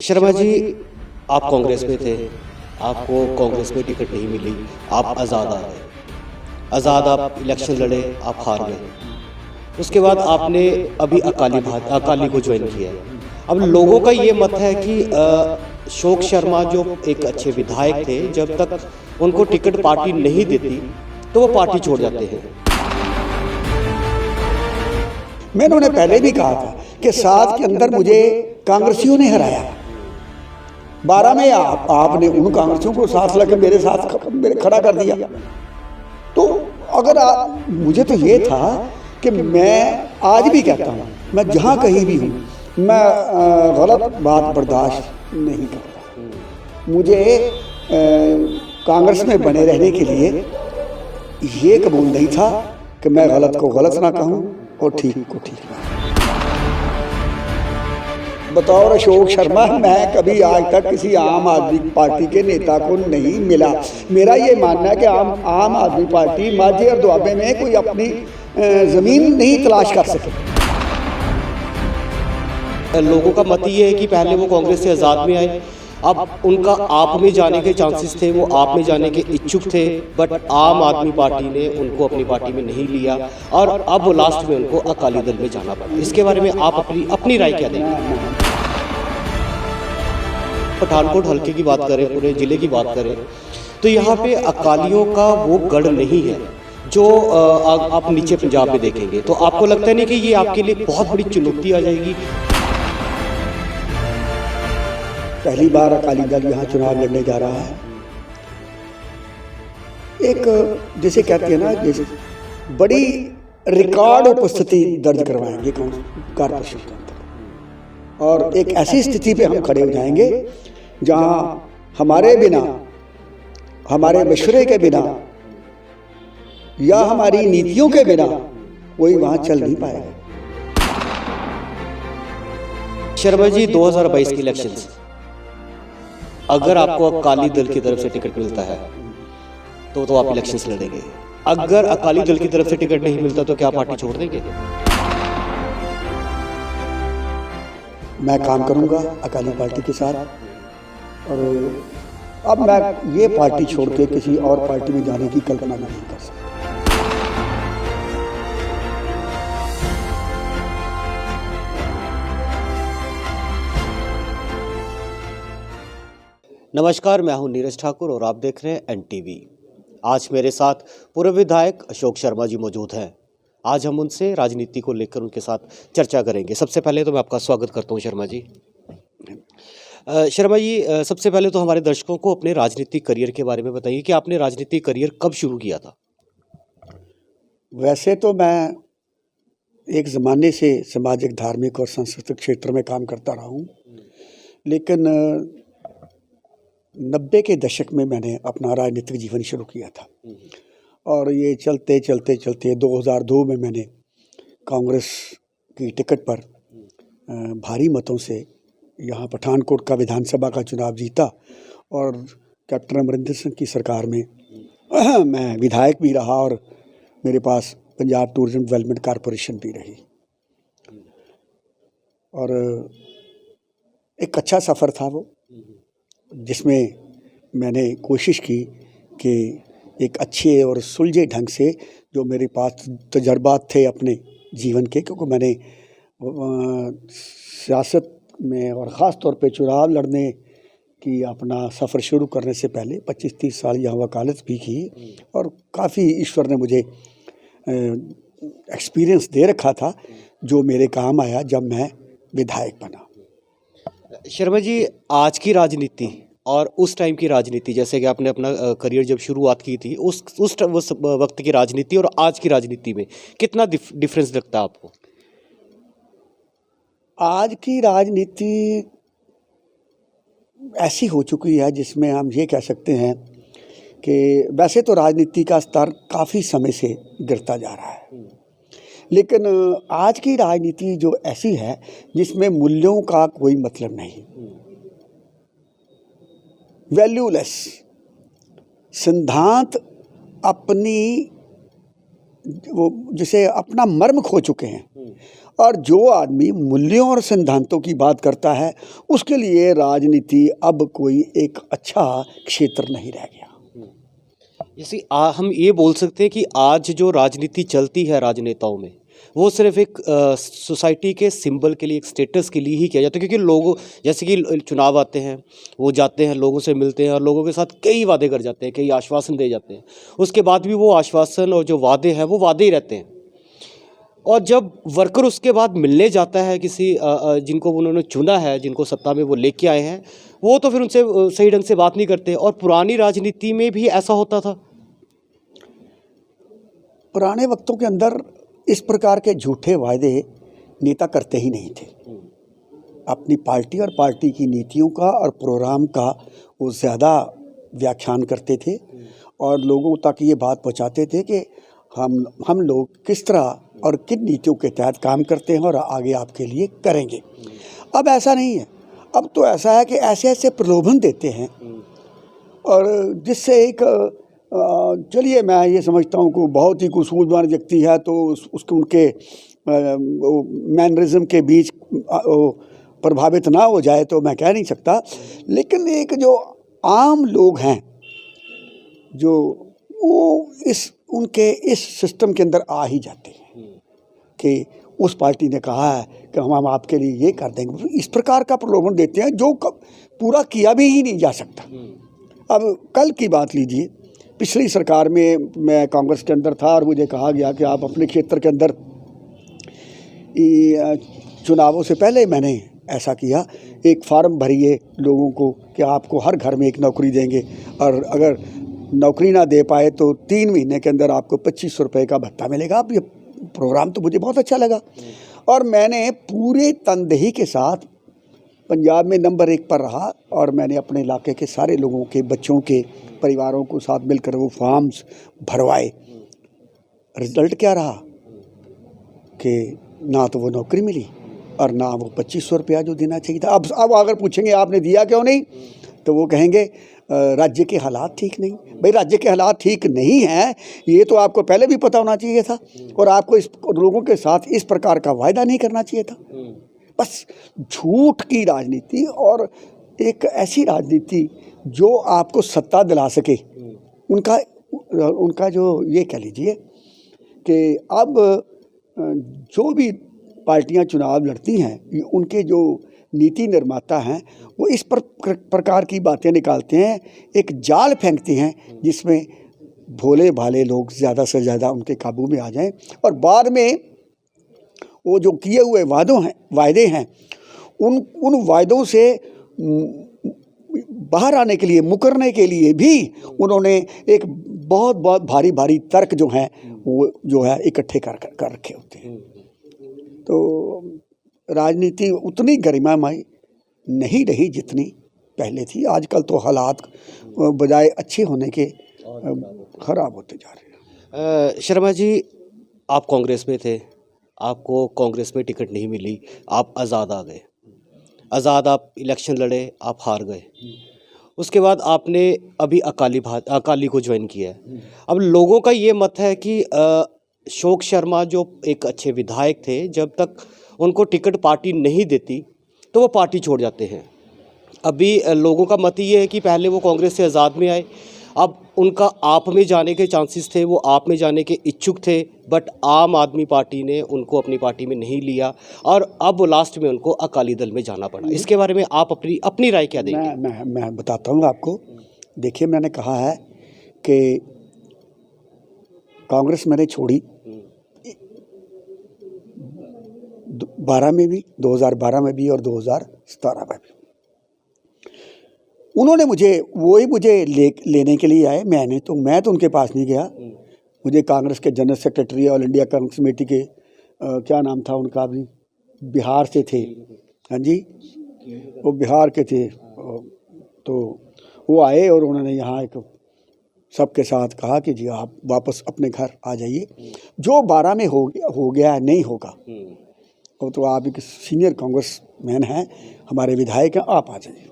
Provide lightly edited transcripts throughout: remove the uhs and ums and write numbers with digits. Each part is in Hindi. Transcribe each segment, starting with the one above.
शर्मा जी, आप कांग्रेस में थे, आपको कांग्रेस में टिकट नहीं मिली, आप आज़ाद आ गए। आज़ाद आप इलेक्शन लड़े, आप हार गए। उसके बाद आपने अभी अकाली को ज्वाइन किया है। अब लोगों का ये मत है कि अशोक शर्मा जो एक अच्छे विधायक थे, जब तक उनको टिकट पार्टी नहीं देती तो वो पार्टी छोड़ जाते हैं। मैंने उन्हें पहले भी कहा था कि 7 के अंदर मुझे कांग्रेसियों ने हराया। 12 में आपने उन कांग्रेसियों को साथ लगे मेरे साथ मेरे खड़ा कर दिया। तो अगर मुझे तो ये था कि मैं आज भी कहता हूँ, मैं जहाँ कहीं भी हूँ, मैं गलत बात बर्दाश्त नहीं करता। मुझे कांग्रेस में बने रहने के लिए ये कबूल नहीं था कि मैं गलत को गलत ना कहूँ और ठीक को ठीक ना। बतौर अशोक शर्मा मैं कभी आज तक किसी आम आदमी पार्टी के नेता को नहीं मिला। मेरा ये मानना है कि आम आदमी पार्टी माझे और दुआबे में कोई अपनी ज़मीन नहीं तलाश कर सके। लोगों का मत ये है कि पहले वो कांग्रेस से आज़ाद में आए, अब उनका आप में जाने के चांसेस थे, वो आप में जाने के इच्छुक थे, बट आम आदमी पार्टी ने उनको अपनी पार्टी में नहीं लिया और अब वो लास्ट में उनको अकाली दल में जाना पड़ा। इसके बारे में आप अपनी राय क्या देंगे? पठानकोट हल्के की बात करें, पूरे जिले की बात करें, तो यहाँ पे अकालियों का वो गढ़ नहीं है जो आप नीचे पंजाब में देखेंगे। तो आपको लगता नहीं कि ये आपके लिए बहुत बड़ी चुनौती आ जाएगी? पहली बार अकाली दल यहाँ चुनाव लड़ने जा रहा है। एक जैसे कहते हैं ना, जैसे बड़ी रिकॉर्ड उपस्थिति दर्ज करवाएंगे कॉर्पोरेशन के अंदर, और एक ऐसी स्थिति पे हम खड़े हो जाएंगे जहाँ हमारे बिना, हमारे मशवरे के बिना या हमारी नीतियों के बिना कोई वहाँ चल नहीं पाएगा। शर्मा जी, 2022 की इलेक्शन, अगर आपको अकाली दल की तरफ से टिकट मिलता है तो आप इलेक्शंस लड़ेंगे। अगर अकाली दल की तरफ से टिकट नहीं मिलता तो क्या पार्टी छोड़ देंगे? मैं काम करूंगा अकाली पार्टी के साथ, और अब मैं ये पार्टी छोड़ के किसी और पार्टी में जाने की कल्पना नहीं कर सकता। नमस्कार, मैं हूं नीरज ठाकुर और आप देख रहे हैं NTV। आज मेरे साथ पूर्व विधायक अशोक शर्मा जी मौजूद हैं। आज हम उनसे राजनीति को लेकर उनके साथ चर्चा करेंगे। सबसे पहले तो मैं आपका स्वागत करता हूं शर्मा जी। शर्मा जी, सबसे पहले तो हमारे दर्शकों को अपने राजनीतिक करियर के बारे में बताइए कि आपने राजनीतिक करियर कब शुरू किया था? वैसे तो मैं एक ज़माने से सामाजिक, धार्मिक और सांस्कृतिक क्षेत्र में काम करता रहा हूँ, लेकिन 90 के दशक में मैंने अपना राजनीतिक जीवन शुरू किया था, और ये चलते चलते चलते 2002 में मैंने कांग्रेस की टिकट पर भारी मतों से यहाँ पठानकोट का विधानसभा का चुनाव जीता, और कैप्टन अमरिंदर सिंह की सरकार में मैं विधायक भी रहा और मेरे पास पंजाब टूरिज्म डेवलपमेंट कॉरपोरेशन भी रही। और एक अच्छा सफ़र था वो, जिसमें मैंने कोशिश की कि एक अच्छे और सुलझे ढंग से, जो मेरे पास तजर्बात थे अपने जीवन के, क्योंकि मैंने सियासत में और ख़ास तौर पे चुनाव लड़ने की अपना सफ़र शुरू करने से पहले 25-30 साल यहाँ वकालत भी की, और काफ़ी ईश्वर ने मुझे एक्सपीरियंस दे रखा था जो मेरे काम आया जब मैं विधायक बना। शर्मा जी, आज की राजनीति और उस टाइम की राजनीति, जैसे कि आपने अपना करियर जब शुरुआत की थी, उस वक्त की राजनीति और आज की राजनीति में कितना डिफरेंस लगता है आपको? आज की राजनीति ऐसी हो चुकी है जिसमें हम ये कह सकते हैं कि वैसे तो राजनीति का स्तर काफ़ी समय से गिरता जा रहा है, लेकिन आज की राजनीति जो ऐसी है जिसमें मूल्यों का कोई मतलब नहीं, वैल्यूलेस, सिद्धांत अपनी वो जिसे अपना मर्म खो चुके हैं, और जो आदमी मूल्यों और सिद्धांतों की बात करता है उसके लिए राजनीति अब कोई एक अच्छा क्षेत्र नहीं रह गया। जैसे हम ये बोल सकते हैं कि आज जो राजनीति चलती है राजनेताओं में, वो सिर्फ एक सोसाइटी के सिंबल के लिए, एक स्टेटस के लिए ही किया जाता है, क्योंकि लोगों, जैसे कि चुनाव आते हैं, वो जाते हैं, लोगों से मिलते हैं और लोगों के साथ कई वादे कर जाते हैं, कई आश्वासन दे जाते हैं। उसके बाद भी वो आश्वासन और जो वादे हैं वो वादे ही रहते हैं। और जब वर्कर उसके बाद मिलने जाता है किसी जिनको उन्होंने चुना है, जिनको सत्ता में वो लेके आए हैं, वो तो फिर उनसे सही ढंग से बात नहीं करते। और पुरानी राजनीति में भी ऐसा होता था। पुराने वक्तों के अंदर इस प्रकार के झूठे वायदे नेता करते ही नहीं थे। अपनी पार्टी और पार्टी की नीतियों का और प्रोग्राम का वो ज़्यादा व्याख्यान करते थे और लोगों तक ये बात पहुंचाते थे कि हम लोग किस तरह और किन नीतियों के तहत काम करते हैं और आगे आपके लिए करेंगे। अब ऐसा नहीं है। अब तो ऐसा है कि ऐसे ऐसे प्रलोभन देते हैं और जिससे एक चलिए मैं ये समझता हूँ कि बहुत ही सूझबूझ व्यक्ति है तो उसके उनके मैनरिज्म के बीच प्रभावित ना हो जाए तो मैं कह नहीं सकता, लेकिन एक जो आम लोग हैं जो वो उनके इस सिस्टम के अंदर आ ही जाते हैं कि उस पार्टी ने कहा है कि हम आपके लिए ये कर देंगे। इस प्रकार का प्रलोभन देते हैं जो पूरा किया भी ही नहीं जा सकता। अब कल की बात लीजिए, पिछली सरकार में मैं कांग्रेस के अंदर था और मुझे कहा गया कि आप अपने क्षेत्र के अंदर चुनावों से पहले मैंने ऐसा किया, एक फार्म भरिए लोगों को कि आपको हर घर में एक नौकरी देंगे और अगर नौकरी ना दे पाए तो 3 महीने के अंदर आपको 2500 रुपये का भत्ता मिलेगा। अब ये प्रोग्राम तो मुझे बहुत अच्छा लगा और मैंने पूरे तनदेही के साथ पंजाब में नंबर 1 पर रहा और मैंने अपने इलाके के सारे लोगों के बच्चों के परिवारों को साथ मिलकर वो फॉर्म्स भरवाए। रिजल्ट क्या रहा कि ना तो वो नौकरी मिली और ना वो 2500 रुपया जो देना चाहिए था। अब अगर पूछेंगे आपने दिया क्यों नहीं, तो वो कहेंगे राज्य के हालात ठीक नहीं। भाई राज्य के हालात ठीक नहीं हैं ये तो आपको पहले भी पता होना चाहिए था और आपको इस लोगों के साथ इस प्रकार का वायदा नहीं करना चाहिए था। बस झूठ की राजनीति और एक ऐसी राजनीति जो आपको सत्ता दिला सके, उनका जो ये कह लीजिए कि अब जो भी पार्टियां चुनाव लड़ती हैं उनके जो नीति निर्माता हैं वो इस प्रकार की बातें निकालते हैं, एक जाल फेंकते हैं जिसमें भोले भाले लोग ज़्यादा से ज़्यादा उनके काबू में आ जाएं और बाद में वो जो किए हुए वायदे हैं उन वायदों से बाहर आने के लिए, मुकरने के लिए भी उन्होंने एक बहुत भारी भारी तर्क जो हैं वो जो है इकट्ठे कर रखे होते हैं। तो राजनीति उतनी गरिमामय नहीं रही जितनी पहले थी। आजकल तो हालात बजाय अच्छे होने के खराब होते जा रहे हैं। शर्मा जी, आप कांग्रेस में थे, आपको कांग्रेस में टिकट नहीं मिली, आप आज़ाद आ गए। आज़ाद आप इलेक्शन लड़े, आप हार गए। उसके बाद आपने अभी अकाली को ज्वाइन किया है। अब लोगों का ये मत है कि अशोक शर्मा जो एक अच्छे विधायक थे, जब तक उनको टिकट पार्टी नहीं देती तो वो पार्टी छोड़ जाते हैं। अभी लोगों का मत ये है कि पहले वो कांग्रेस से आज़ाद में आए, अब उनका आप में जाने के चांसेस थे, वो आप में जाने के इच्छुक थे, बट आम आदमी पार्टी ने उनको अपनी पार्टी में नहीं लिया और अब लास्ट में उनको अकाली दल में जाना पड़ा। इसके बारे में आप अपनी राय क्या देंगे? मैं बताता हूँ आपको। देखिए, मैंने कहा है कि कांग्रेस मैंने छोड़ी 12 में भी, 2012 में भी और 2017 में भी। उन्होंने मुझे लेने के लिए आए। मैं तो उनके पास नहीं गया। मुझे कांग्रेस के general secretary all India Congress committee के क्या नाम था उनका, भी बिहार से थे। हाँ जी, वो बिहार के थे। तो वो आए और उन्होंने यहाँ एक सबके साथ कहा कि जी आप वापस अपने घर आ जाइए, जो 12 में हो गया नहीं होगा। वो तो आप एक सीनियर कांग्रेस मैन हैं, हमारे विधायक हैं, आप आ जाइए।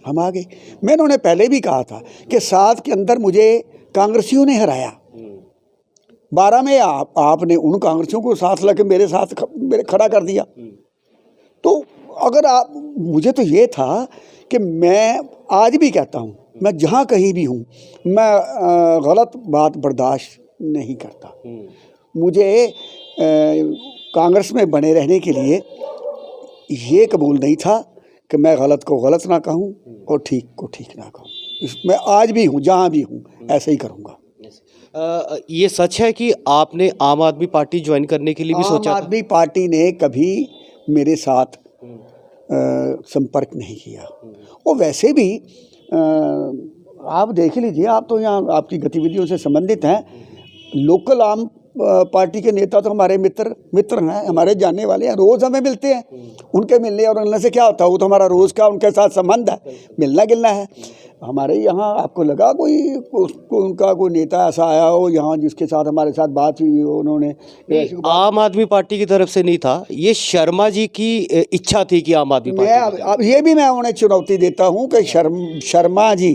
हम आ गए। मैंने उन्हें पहले भी कहा था कि 7 के अंदर मुझे कांग्रेसियों ने हराया, 12 में आपने उन कांग्रेसियों को साथ लेके मेरे खड़ा कर दिया। तो अगर आप, मुझे तो ये था कि मैं आज भी कहता हूँ, मैं जहाँ कहीं भी हूँ, मैं गलत बात बर्दाश्त नहीं करता। मुझे कांग्रेस में बने रहने के लिए ये कबूल नहीं था कि मैं गलत को गलत ना कहूँ और ठीक को ठीक ना कहूँ। मैं आज भी हूँ, जहाँ भी हूँ, ऐसे ही करूँगा। ये सच है कि आपने आम आदमी पार्टी ज्वाइन करने के लिए भी सोचा था? आम आदमी पार्टी ने कभी मेरे साथ संपर्क नहीं किया। और वैसे भी आप देख लीजिए, आप तो यहाँ आपकी गतिविधियों से संबंधित हैं। लोकल आम पार्टी के नेता तो हमारे मित्र हैं, हमारे जानने वाले हैं, रोज़ हमें मिलते हैं। उनके मिलने और मिलने से क्या होता है, वो तो हमारा रोज़ का उनके साथ संबंध है, मिलना गिलना है। हमारे यहाँ आपको लगा कोई उनका कोई नेता ऐसा आया हो यहाँ जिसके साथ हमारे साथ बात हुई हो? उन्होंने आम आदमी पार्टी की तरफ से नहीं था, ये शर्मा जी की इच्छा थी कि आम आदमी पार्टी। अब ये भी मैं उन्हें चुनौती देता हूँ कि शर्मा जी,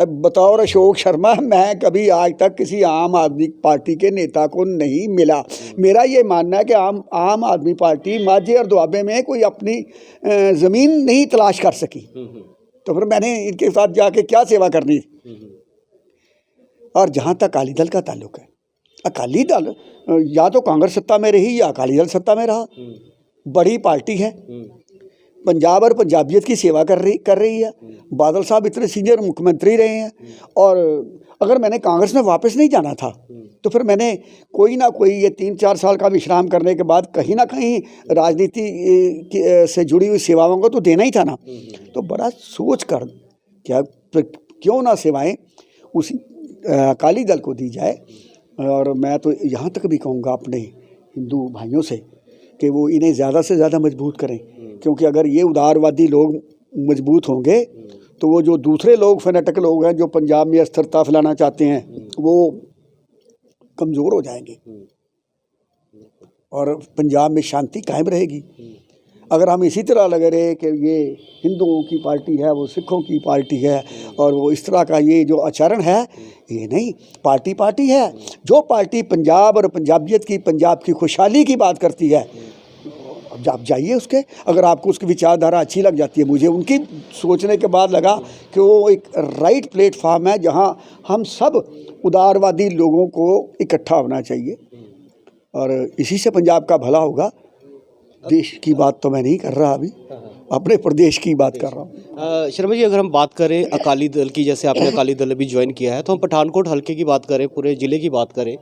बतौर अशोक शर्मा, मैं कभी आज तक किसी आम आदमी पार्टी के नेता को नहीं मिला। मेरा ये मानना है कि आम आदमी पार्टी माझे और दुआबे में कोई अपनी ज़मीन नहीं तलाश कर सकी, तो फिर मैंने इनके साथ जाके क्या सेवा करनी। और जहाँ तक अकाली दल का ताल्लुक है, अकाली दल या तो कांग्रेस सत्ता में रही या अकाली दल सत्ता में रहा, बड़ी पार्टी है, पंजाब और पंजाबियत की सेवा कर रही है। बादल साहब इतने सीनियर मुख्यमंत्री रहे हैं। और अगर मैंने कांग्रेस में वापस नहीं जाना था तो फिर मैंने कोई ना कोई ये 3-4 साल का विश्राम करने के बाद कहीं ना कहीं राजनीति से जुड़ी हुई सेवाओं को तो देना ही था ना। तो बड़ा सोच कर क्यों ना सेवाएं उसी अकाली दल को दी जाए। और मैं तो यहाँ तक भी कहूँगा अपने हिंदू भाइयों से कि वो इन्हें ज़्यादा से ज़्यादा मजबूत करें, क्योंकि अगर ये उदारवादी लोग मजबूत होंगे तो वो जो दूसरे लोग फैनेटिक लोग हैं जो पंजाब में अस्थिरता फैलाना चाहते हैं वो कमज़ोर हो जाएंगे और पंजाब में शांति कायम रहेगी। अगर हम इसी तरह लगे रहे कि ये हिंदुओं की पार्टी है, वो सिखों की पार्टी है और वो इस तरह का ये जो आचरण है, ये नहीं, पार्टी है। जो पार्टी पंजाब और पंजाबियत की, पंजाब की खुशहाली की बात करती है, आप जाइए उसके, अगर आपको उसकी विचारधारा अच्छी लग जाती है। मुझे उनकी सोचने के बाद लगा कि वो एक राइट प्लेटफार्म है जहां हम सब उदारवादी लोगों को इकट्ठा होना चाहिए और इसी से पंजाब का भला होगा। देश की बात तो मैं नहीं कर रहा, अभी अपने प्रदेश की बात कर रहा हूँ। शर्मा जी, अगर हम बात करें अकाली दल की, जैसे आपने अकाली दल अभी ज्वाइन किया है, तो हम पठानकोट हल्के की बात करें, पूरे ज़िले की बात करें,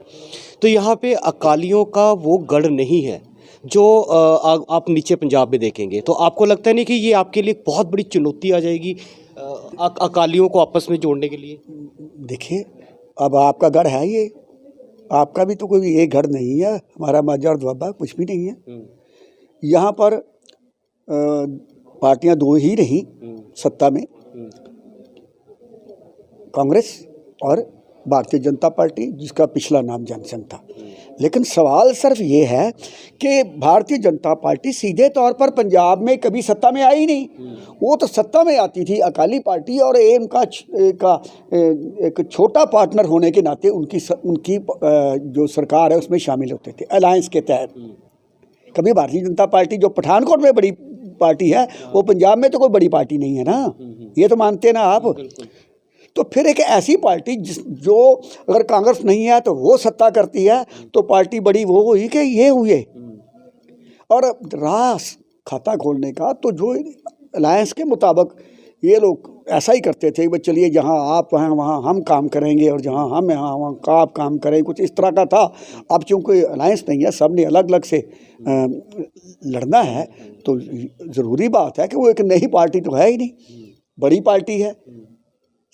तो यहाँ पे अकालियों का वो गढ़ नहीं है जो आप नीचे पंजाब में देखेंगे। तो आपको लगता है नहीं कि ये आपके लिए बहुत बड़ी चुनौती आ जाएगी अकालियों को आपस में जोड़ने के लिए? देखिए, अब आपका गढ़ है ये, आपका भी तो कोई एक गढ़ नहीं है, हमारा माझा और दुआबा कुछ भी नहीं है। यहाँ पर पार्टियां दो ही रहीं सत्ता में, कांग्रेस और भारतीय जनता पार्टी, जिसका पिछला नाम जनसंघ था। लेकिन सवाल सिर्फ ये है कि भारतीय जनता पार्टी सीधे तौर पर पंजाब में कभी सत्ता में आई नहीं। वो तो सत्ता में आती थी अकाली पार्टी और उनका एक छोटा पार्टनर होने के नाते उनकी जो सरकार है उसमें शामिल होते थे अलायंस के तहत। कभी भारतीय जनता पार्टी जो पठानकोट में बड़ी पार्टी है, वो पंजाब में तो कोई बड़ी पार्टी नहीं है ना, ये तो मानते हैं ना आप। तो फिर एक ऐसी पार्टी जो अगर कांग्रेस नहीं है तो वो सत्ता करती है, तो पार्टी बड़ी वो हुई कि ये हुए। और रास खाता खोलने का तो जो अलायंस के मुताबिक ये लोग ऐसा ही करते थे, भाई चलिए जहाँ आप हैं वहाँ हम काम करेंगे और जहाँ हम यहाँ वहाँ आप काम करें, कुछ इस तरह का था। अब चूँकि अलायंस नहीं है, सब ने अलग अलग से लड़ना है, तो ज़रूरी बात है कि वो एक नई पार्टी तो है ही नहीं, बड़ी पार्टी है,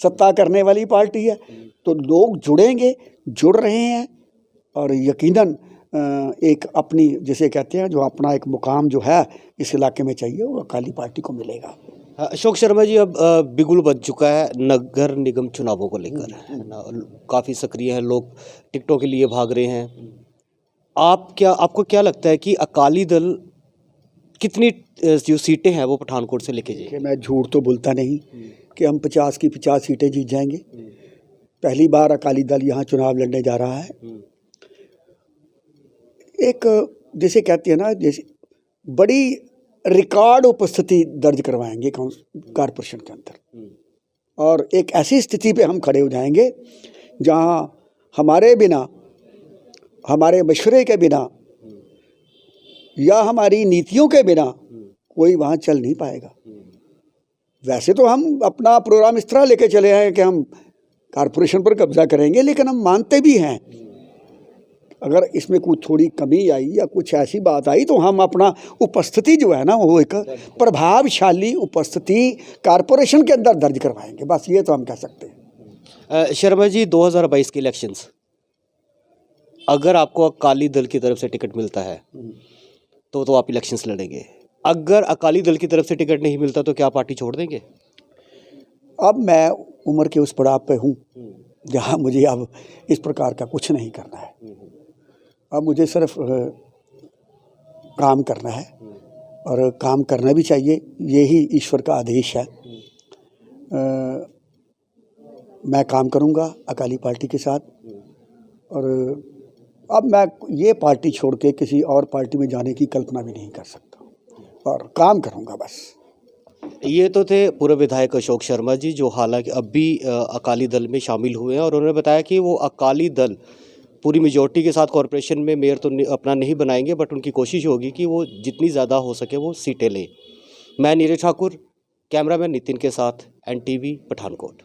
सत्ता करने वाली पार्टी है, तो लोग जुड़ेंगे, जुड़ रहे हैं और यकीनन एक अपनी, जैसे कहते हैं, जो अपना एक मुकाम जो है इस इलाके में चाहिए वो अकाली पार्टी को मिलेगा। अशोक शर्मा जी, अब बिगुल बज चुका है नगर निगम चुनावों को लेकर, काफ़ी सक्रिय हैं लोग, टिकटों के लिए भाग रहे हैं। आपको क्या लगता है कि अकाली दल कितनी जो सीटें हैं वो पठानकोट से लेके जाएगी? मैं झूठ तो बोलता नहीं कि हम 50 की 50 सीटें जीत जाएंगे। पहली बार अकाली दल यहाँ चुनाव लड़ने जा रहा है एक जैसे कहते हैं ना, जैसे बड़ी रिकॉर्ड उपस्थिति दर्ज करवाएंगे कॉरपोरेशन के अंदर, और एक ऐसी स्थिति पे हम खड़े हो जाएंगे जहां हमारे बिना, हमारे मशवरे के बिना या हमारी नीतियों के बिना कोई वहाँ चल नहीं पाएगा। वैसे तो हम अपना प्रोग्राम इस तरह लेके चले हैं कि हम कॉरपोरेशन पर कब्जा करेंगे, लेकिन हम मानते भी हैं अगर इसमें कुछ थोड़ी कमी आई या कुछ ऐसी बात आई तो हम अपना उपस्थिति जो है ना, वो एक प्रभावशाली उपस्थिति कॉरपोरेशन के अंदर दर्ज करवाएंगे। बस ये तो हम कह सकते हैं। शर्मा जी, 2022 के इलेक्शंस, अगर आपको अकाली दल की तरफ से टिकट मिलता है तो आप इलेक्शंस लड़ेंगे। अगर अकाली दल की तरफ से टिकट नहीं मिलता तो क्या पार्टी छोड़ देंगे? अब मैं उम्र के उस पड़ाव पे हूँ जहाँ मुझे अब इस प्रकार का कुछ नहीं करना है। अब मुझे सिर्फ काम करना है, और काम करना भी चाहिए, यही ईश्वर का आदेश है। मैं काम करूँगा अकाली पार्टी के साथ, और अब मैं ये पार्टी छोड़ के किसी और पार्टी में जाने की कल्पना भी नहीं कर सकता, और काम करूँगा बस। ये तो थे पूर्व विधायक अशोक शर्मा जी, जो हालांकि अब भी अकाली दल में शामिल हुए हैं, और उन्होंने बताया कि वो अकाली दल पूरी मेजॉरिटी के साथ कॉरपोरेशन में मेयर तो अपना नहीं बनाएंगे, बट उनकी कोशिश होगी कि वो जितनी ज़्यादा हो सके वो सीटें लें। मैं नीरज ठाकुर, कैमरामैन नितिन के साथ, NTV, पठानकोट।